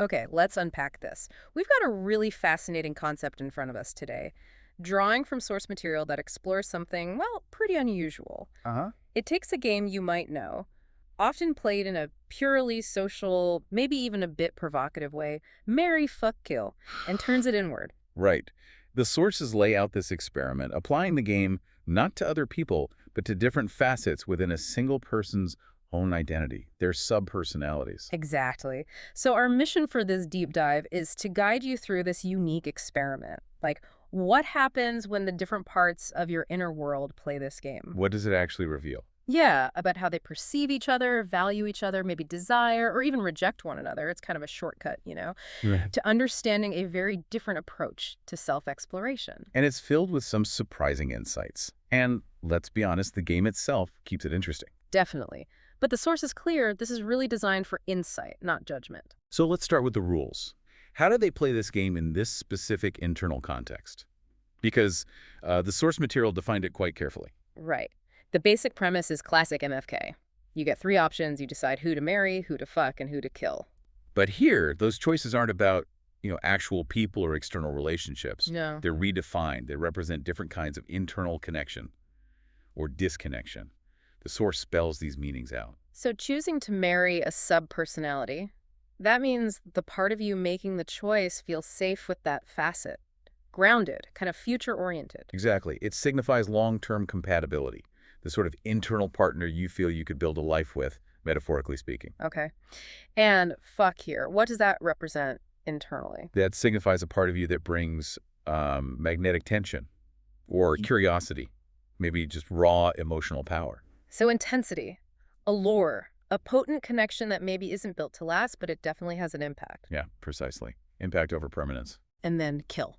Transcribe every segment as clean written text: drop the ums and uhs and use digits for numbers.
Okay, let's unpack this. We've got a really fascinating concept in front of us today. Drawing from source material that explores something, well, pretty unusual. Uh-huh. It takes a game you might know, often played in a purely social, maybe even a bit provocative way, marry, fuck, kill, and turns it inward. Right. The sources lay out this experiment, applying the game not to other people, but to different facets within a single person's own identity, their subpersonalities. Exactly. So our mission for this deep dive is to guide you through this unique experiment. Like, what happens when the different parts of your inner world play this game? What does it actually reveal? Yeah, about how they perceive each other, value each other, maybe desire, or even reject one another. It's kind of a shortcut, Right. to understanding a very different approach to self-exploration. And it's filled with some surprising insights. And let's be honest, the game itself keeps it interesting. Definitely. But the source is clear. This is really designed for insight, not judgment. So let's start with the rules. How do they play this game in this specific internal context? Because the source material defined it quite carefully. Right. The basic premise is classic MFK. You get 3 options. You decide who to marry, who to fuck, and who to kill. But here, those choices aren't about, actual people or external relationships. No. They're redefined. They represent different kinds of internal connection or disconnection. The source spells these meanings out. So choosing to marry a subpersonality, that means the part of you making the choice feels safe with that facet. Grounded, kind of future-oriented. Exactly. It signifies long-term compatibility, the sort of internal partner you feel you could build a life with, metaphorically speaking. Okay. And fuck here. What does that represent internally? That signifies a part of you that brings magnetic tension or curiosity, maybe just raw emotional power. So intensity, allure, a potent connection that maybe isn't built to last, but it definitely has an impact. Yeah, precisely. Impact over permanence. And then kill.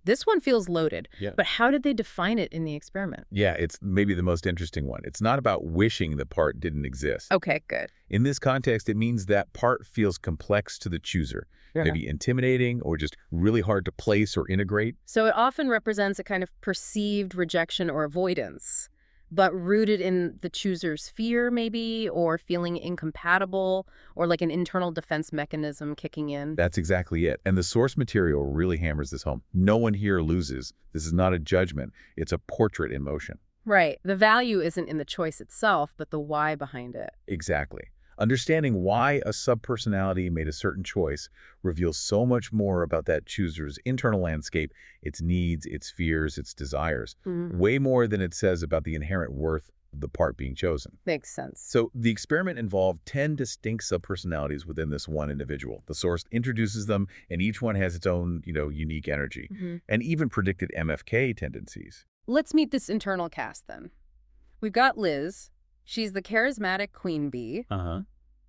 This one feels loaded, Yeah. but how did they define it in the experiment? Yeah, it's maybe the most interesting one. It's not about wishing the part didn't exist. Okay, good. In this context, it means that part feels complex to the chooser, maybe intimidating or just really hard to place or integrate. So it often represents a kind of perceived rejection or avoidance, but rooted in the chooser's fear, maybe, or feeling incompatible, or like an internal defense mechanism kicking in. That's exactly it. And the source material really hammers this home. No one here loses. This is not a judgment. It's a portrait in motion. Right. The value isn't in the choice itself, but the why behind it. Exactly. Understanding why a subpersonality made a certain choice reveals so much more about that chooser's internal landscape, its needs, its fears, its desires. Way more than it says about the inherent worth of the part being chosen. Makes sense. So the experiment involved 10 distinct subpersonalities within this one individual. The source introduces them, and each one has its own, unique energy, and even predicted MFK tendencies. Let's meet this internal cast then. We've got Liz. She's the charismatic queen bee.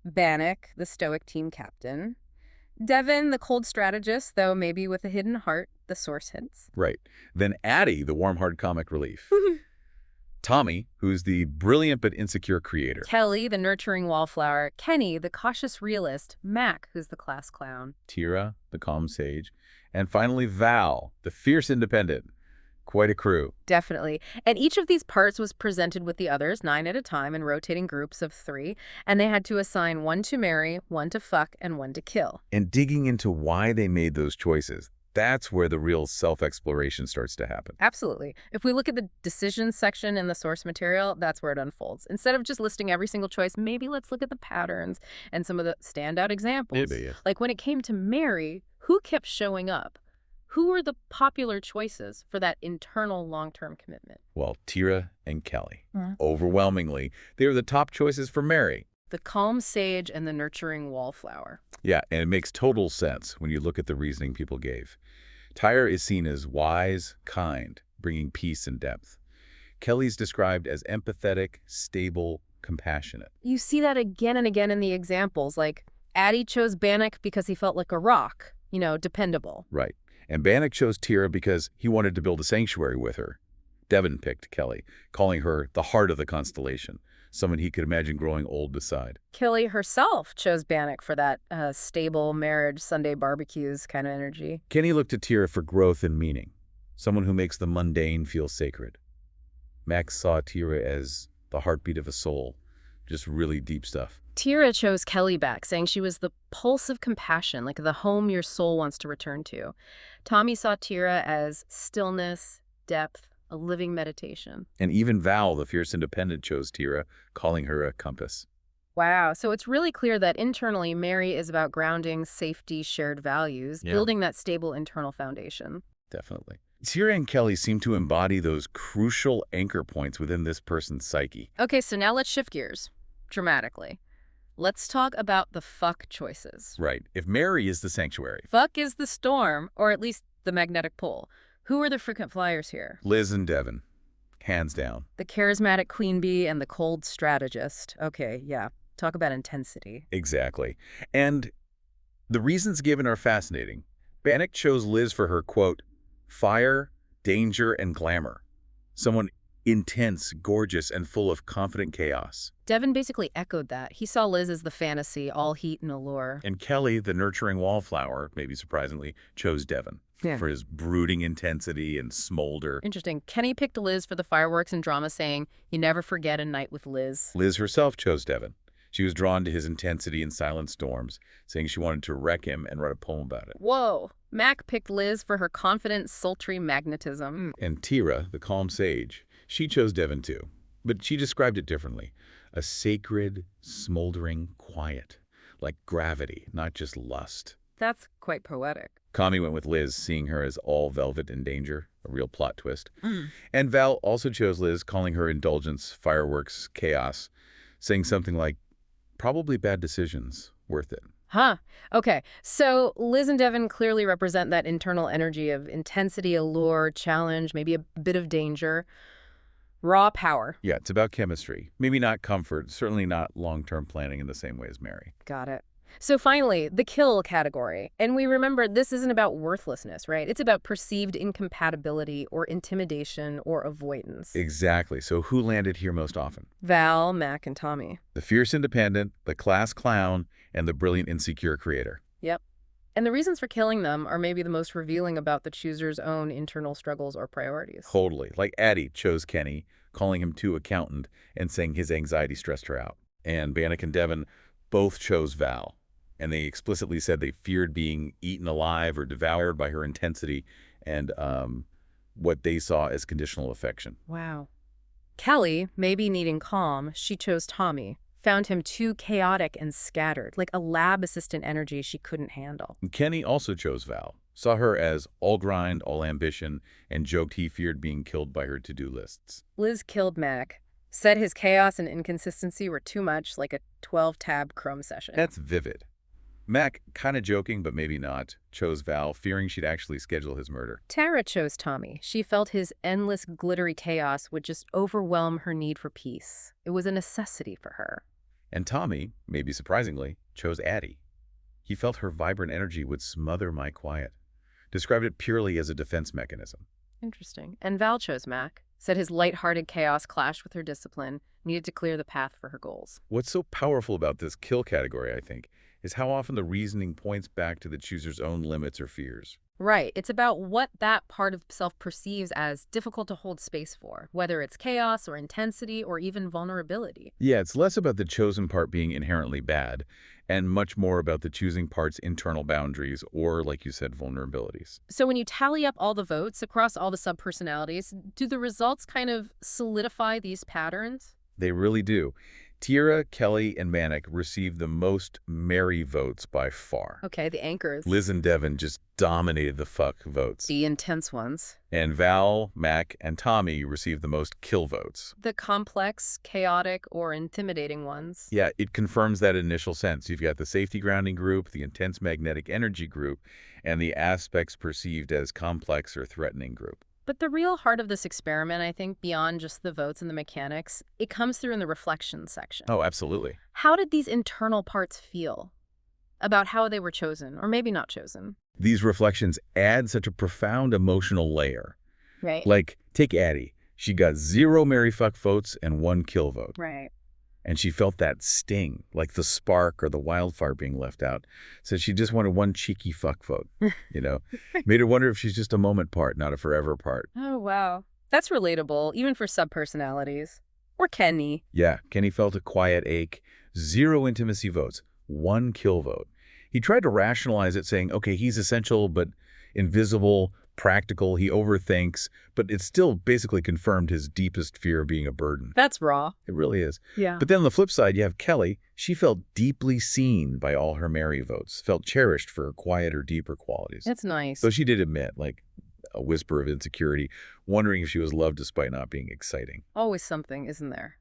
Bannock, the stoic team captain. Devon, the cold strategist, though maybe with a hidden heart, the source hints. Right. Then Addie, the warm-hearted comic relief. Tommy, who's the brilliant but insecure creator. Kelly, the nurturing wallflower. Kenny, the cautious realist. Mac, who's the class clown. Tira, the calm sage. And finally, Val, the fierce independent. Quite a crew. Definitely. And each of these parts was presented with the others, 9 at a time, in rotating groups of 3. And they had to assign 1 to marry, 1 to fuck, and 1 to kill. And digging into why they made those choices, that's where the real self-exploration starts to happen. Absolutely. If we look at the decisions section in the source material, that's where it unfolds. Instead of just listing every single choice, maybe let's look at the patterns and some of the standout examples. Maybe, yeah. Like when it came to marry, who kept showing up? Who were the popular choices for that internal long-term commitment? Well, Tira and Kelly. Overwhelmingly, they were the top choices for Mary. The calm sage and the nurturing wallflower. Yeah, and it makes total sense when you look at the reasoning people gave. Tira is seen as wise, kind, bringing peace and depth. Kelly's described as empathetic, stable, compassionate. You see that again and again in the examples, like Addie chose Bannock because he felt like a rock, dependable. Right. And Bannock chose Tira because he wanted to build a sanctuary with her. Devon picked Kelly, calling her the heart of the constellation, someone he could imagine growing old beside. Kelly herself chose Bannock for that stable marriage, Sunday barbecues kind of energy. Kenny looked to Tira for growth and meaning, someone who makes the mundane feel sacred. Max saw Tira as the heartbeat of a soul, Just really deep stuff. Tira chose Kelly back, saying she was the pulse of compassion, like the home your soul wants to return to. Tommy saw Tira as stillness, depth, a living meditation. And even Val, the fierce independent, chose Tira, calling her a compass. Wow. So it's really clear that internally, Mary is about grounding, safety, shared values, building that stable internal foundation. Definitely. Tira and Kelly seem to embody those crucial anchor points within this person's psyche. Okay, so now let's shift gears dramatically. Let's talk about the fuck choices. Right. If Mary is the sanctuary. Fuck is the storm, or at least the magnetic pull. Who are the frequent flyers here? Liz and Devon. Hands down. The charismatic queen bee and the cold strategist. Okay, yeah. Talk about intensity. Exactly. And the reasons given are fascinating. Bannock chose Liz for her, quote, fire, danger, and glamour. Someone intense, gorgeous, and full of confident chaos. Devon basically echoed that. He saw Liz as the fantasy, all heat and allure. And Kelly, the nurturing wallflower, maybe surprisingly, chose Devon for his brooding intensity and smolder. Interesting. Kenny picked Liz for the fireworks and drama, saying, you never forget a night with Liz. Liz herself chose Devon. She was drawn to his intensity and silent storms, saying she wanted to wreck him and write a poem about it. Whoa. Mac picked Liz for her confident, sultry magnetism. And Tira, the calm sage, she chose Devon too. But she described it differently. A sacred, smoldering quiet, like gravity, not just lust. That's quite poetic. Kami went with Liz, seeing her as all velvet and danger, a real plot twist. And Val also chose Liz, calling her indulgence, fireworks, chaos, saying something like, probably bad decisions, worth it. Huh. Okay. So Liz and Devon clearly represent that internal energy of intensity, allure, challenge, maybe a bit of danger. Raw power. Yeah, it's about chemistry. Maybe not comfort, certainly not long-term planning in the same way as Mary. Got it. So finally, the kill category. And we remember this isn't about worthlessness, right? It's about perceived incompatibility or intimidation or avoidance. Exactly. So who landed here most often? Val, Mac, and Tommy. The fierce independent, the class clown, and the brilliant insecure creator. Yep. And the reasons for killing them are maybe the most revealing about the chooser's own internal struggles or priorities. Totally. Like Addie chose Kenny, calling him too accountant and saying his anxiety stressed her out. And Bannock and Devon both chose Val. And they explicitly said they feared being eaten alive or devoured by her intensity and what they saw as conditional affection. Wow. Kelly, maybe needing calm, she chose Tommy. Found him too chaotic and scattered, like a lab assistant energy she couldn't handle. And Kenny also chose Val. Saw her as all grind, all ambition, and joked he feared being killed by her to-do lists. Liz killed Mac. Said his chaos and inconsistency were too much, like a 12-tab Chrome session. That's vivid. Mac, kind of joking, but maybe not, chose Val, fearing she'd actually schedule his murder. Tara chose Tommy. She felt his endless glittery chaos would just overwhelm her need for peace. It was a necessity for her. And Tommy, maybe surprisingly, chose Addie. He felt her vibrant energy would smother my quiet. Described it purely as a defense mechanism. Interesting. And Val chose Mac. Said his lighthearted chaos clashed with her discipline, needed to clear the path for her goals. What's so powerful about this kill category, I think, is how often the reasoning points back to the chooser's own limits or fears. Right. It's about what that part of self perceives as difficult to hold space for, whether it's chaos or intensity or even vulnerability. Yeah, it's less about the chosen part being inherently bad and much more about the choosing part's internal boundaries or, like you said, vulnerabilities. So when you tally up all the votes across all the subpersonalities, do the results kind of solidify these patterns? They really do. Tira, Kelly, and Bannock received the most Mary votes by far. Okay, the anchors. Liz and Devon just dominated the fuck votes. The intense ones. And Val, Mac, and Tommy received the most kill votes. The complex, chaotic, or intimidating ones. Yeah, it confirms that initial sense. You've got the safety grounding group, the intense magnetic energy group, and the aspects perceived as complex or threatening group. But the real heart of this experiment, I think, beyond just the votes and the mechanics, it comes through in the reflection section. Oh, absolutely. How did these internal parts feel about how they were chosen, or maybe not chosen? These reflections add such a profound emotional layer. Right. Like, take Addie. She got 0 Mary fuck votes and 1 kill vote. Right. And she felt that sting, like the spark or the wildfire being left out. So she just wanted 1 cheeky fuck vote, you know. Made her wonder if she's just a moment part, not a forever part. Oh, wow. That's relatable, even for subpersonalities. Or Kenny. Yeah, Kenny felt a quiet ache. 0 intimacy votes. 1 kill vote. He tried to rationalize it, saying, okay, he's essential but invisible, practical, he overthinks, but it still basically confirmed his deepest fear of being a burden. That's raw. It really is. Yeah. But then on the flip side, you have Kelly. She felt deeply seen by all her Mary votes, felt cherished for her quieter, deeper qualities. That's nice. Though she did admit, like, a whisper of insecurity, wondering if she was loved despite not being exciting. Always something, isn't there?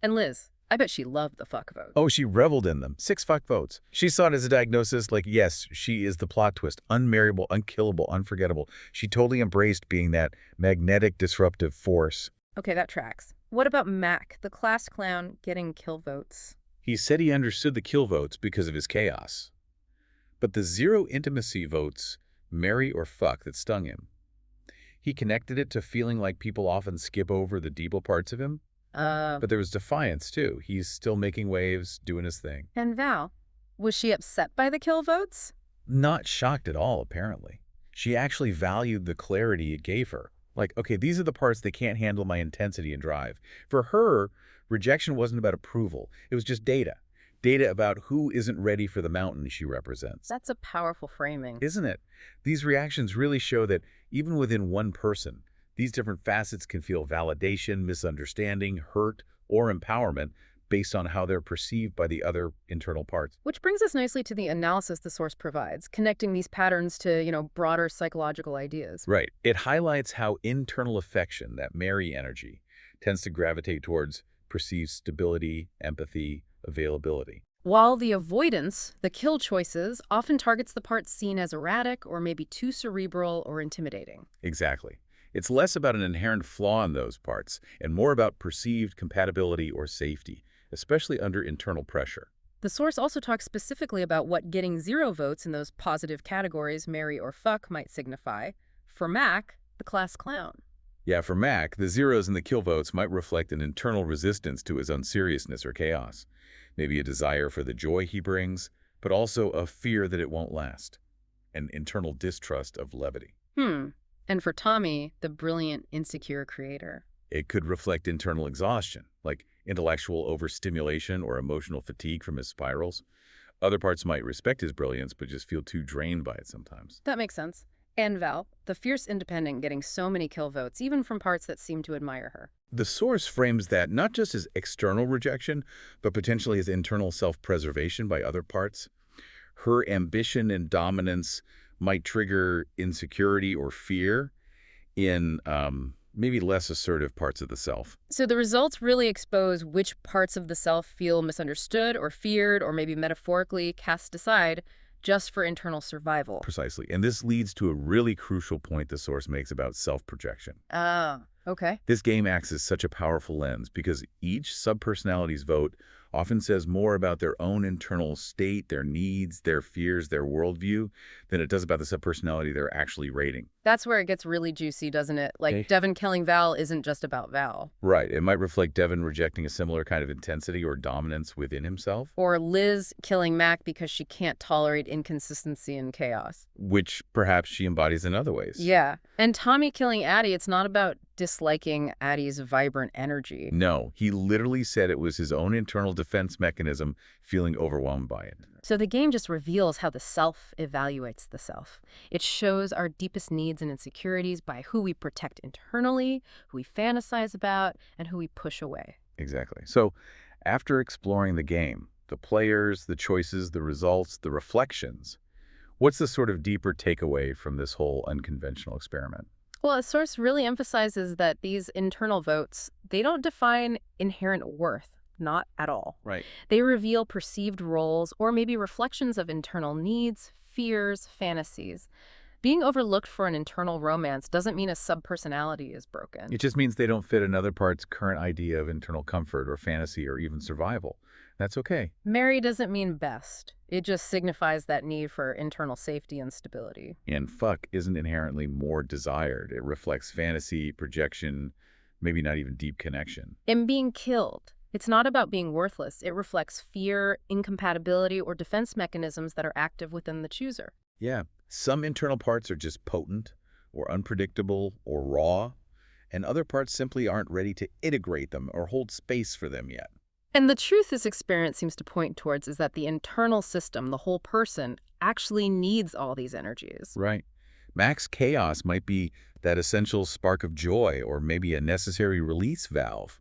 And Liz, I bet she loved the fuck vote. Oh, she reveled in them. 6 fuck votes. She saw it as a diagnosis like, yes, she is the plot twist. Unmarriable, unkillable, unforgettable. She totally embraced being that magnetic, disruptive force. Okay, that tracks. What about Mac, the class clown, getting kill votes? He said he understood the kill votes because of his chaos. But the 0 intimacy votes, marry or fuck, that stung him. He connected it to feeling like people often skip over the deeper parts of him. But there was defiance, too. He's still making waves, doing his thing. And Val, was she upset by the kill votes? Not shocked at all, apparently. She actually valued the clarity it gave her. Like, okay, these are the parts that can't handle my intensity and drive. For her, rejection wasn't about approval. It was just data. Data about who isn't ready for the mountain she represents. That's a powerful framing. Isn't it? These reactions really show that even within one person, these different facets can feel validation, misunderstanding, hurt, or empowerment based on how they're perceived by the other internal parts. Which brings us nicely to the analysis the source provides, connecting these patterns to, broader psychological ideas. Right. It highlights how internal affection, that Mary energy, tends to gravitate towards perceived stability, empathy, availability. While the avoidance, the kill choices, often targets the parts seen as erratic or maybe too cerebral or intimidating. Exactly. It's less about an inherent flaw in those parts and more about perceived compatibility or safety, especially under internal pressure. The source also talks specifically about what getting 0 votes in those positive categories, marry or fuck, might signify. For Mac, the class clown. Yeah, for Mac, the 0s and the kill votes might reflect an internal resistance to his unseriousness or chaos. Maybe a desire for the joy he brings, but also a fear that it won't last. An internal distrust of levity. And for Tommy, the brilliant, insecure creator. It could reflect internal exhaustion, like intellectual overstimulation or emotional fatigue from his spirals. Other parts might respect his brilliance, but just feel too drained by it sometimes. That makes sense. And Val, the fierce independent getting so many kill votes, even from parts that seem to admire her. The source frames that not just as external rejection, but potentially as internal self-preservation by other parts. Her ambition and dominance might trigger insecurity or fear in maybe less assertive parts of the self. So the results really expose which parts of the self feel misunderstood or feared or maybe metaphorically cast aside just for internal survival. Precisely. And this leads to a really crucial point the source makes about self-projection. Okay. This game acts as such a powerful lens because each subpersonality's vote often says more about their own internal state, their needs, their fears, their worldview, than it does about the subpersonality they're actually rating. That's where it gets really juicy, doesn't it? Like, Devon killing Val isn't just about Val. Right. It might reflect Devon rejecting a similar kind of intensity or dominance within himself. Or Liz killing Mac because she can't tolerate inconsistency and chaos. Which perhaps she embodies in other ways. Yeah. And Tommy killing Addie, it's not about disliking Addie's vibrant energy. No, he literally said it was his own internal defense mechanism feeling overwhelmed by it. So the game just reveals how the self evaluates the self. It shows our deepest needs and insecurities by who we protect internally, who we fantasize about, and who we push away. Exactly. So after exploring the game, the players, the choices, the results, the reflections, what's the sort of deeper takeaway from this whole unconventional experiment? Well, a source really emphasizes that these internal votes, they don't define inherent worth. Not at all. Right. They reveal perceived roles or maybe reflections of internal needs, fears, fantasies. Being overlooked for an internal romance doesn't mean a subpersonality is broken. It just means they don't fit another part's current idea of internal comfort or fantasy or even survival. That's okay. Marry doesn't mean best. It just signifies that need for internal safety and stability. And fuck isn't inherently more desired. It reflects fantasy, projection, maybe not even deep connection. And being killed. It's not about being worthless. It reflects fear, incompatibility, or defense mechanisms that are active within the chooser. Yeah. Some internal parts are just potent or unpredictable or raw, and other parts simply aren't ready to integrate them or hold space for them yet. And the truth this experience seems to point towards is that the internal system, the whole person, actually needs all these energies. Right. Max chaos might be that essential spark of joy or maybe a necessary release valve.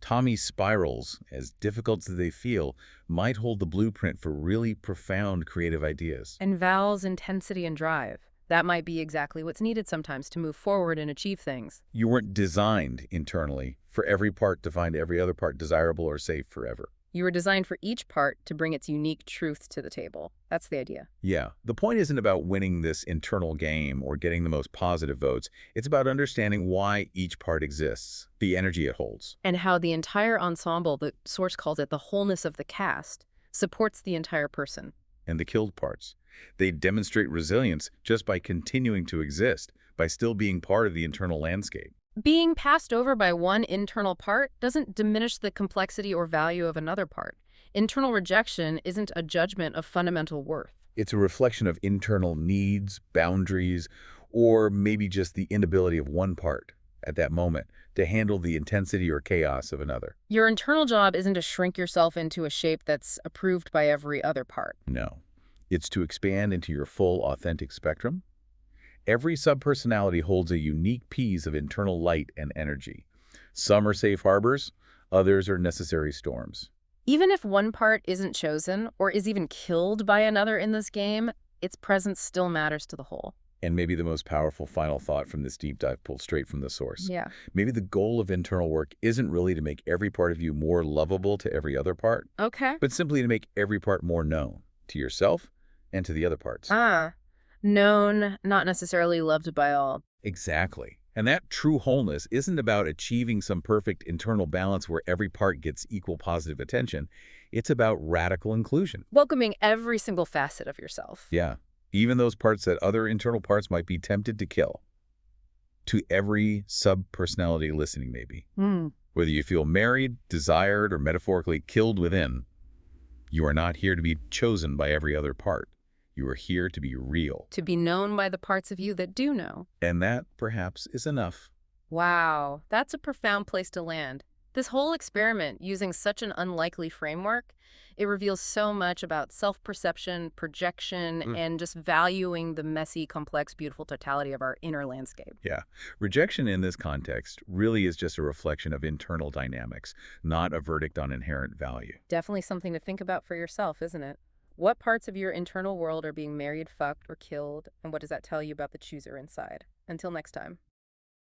Tommy's spirals, as difficult as they feel, might hold the blueprint for really profound creative ideas. And Val's intensity and drive. That might be exactly what's needed sometimes to move forward and achieve things. You weren't designed internally for every part to find every other part desirable or safe forever. You were designed for each part to bring its unique truth to the table. That's the idea. Yeah, the point isn't about winning this internal game or getting the most positive votes. It's about understanding why each part exists, the energy it holds. And how the entire ensemble, the source calls it the wholeness of the cast, supports the entire person. And the killed parts. They demonstrate resilience just by continuing to exist, by still being part of the internal landscape. Being passed over by one internal part doesn't diminish the complexity or value of another part. Internal rejection isn't a judgment of fundamental worth. It's a reflection of internal needs, boundaries, or maybe just the inability of one part at that moment to handle the intensity or chaos of another. Your internal job isn't to shrink yourself into a shape that's approved by every other part. No. It's to expand into your full, authentic spectrum. Every subpersonality holds a unique piece of internal light and energy. Some are safe harbors, others are necessary storms. Even if one part isn't chosen or is even killed by another in this game, its presence still matters to the whole. And maybe the most powerful final thought from this deep dive pulled straight from the source. Yeah. Maybe the goal of internal work isn't really to make every part of you more lovable to every other part, Okay. but simply to make every part more known to yourself and to the other parts. Known, not necessarily loved by all. Exactly. And that true wholeness isn't about achieving some perfect internal balance where every part gets equal positive attention. It's about radical inclusion. Welcoming every single facet of yourself. Yeah. Even those parts that other internal parts might be tempted to kill. To every sub-personality listening, maybe. Whether you feel married, desired, or metaphorically killed within, you are not here to be chosen by every other part. You are here to be real. To be known by the parts of you that do know. And that, perhaps, is enough. Wow, that's a profound place to land. This whole experiment, using such an unlikely framework, it reveals so much about self-perception, projection, and just valuing the messy, complex, beautiful totality of our inner landscape. Yeah. Rejection in this context really is just a reflection of internal dynamics, not a verdict on inherent value. Definitely something to think about for yourself, isn't it? What parts of your internal world are being married, fucked, or killed, and what does that tell you about the chooser inside? Until next time.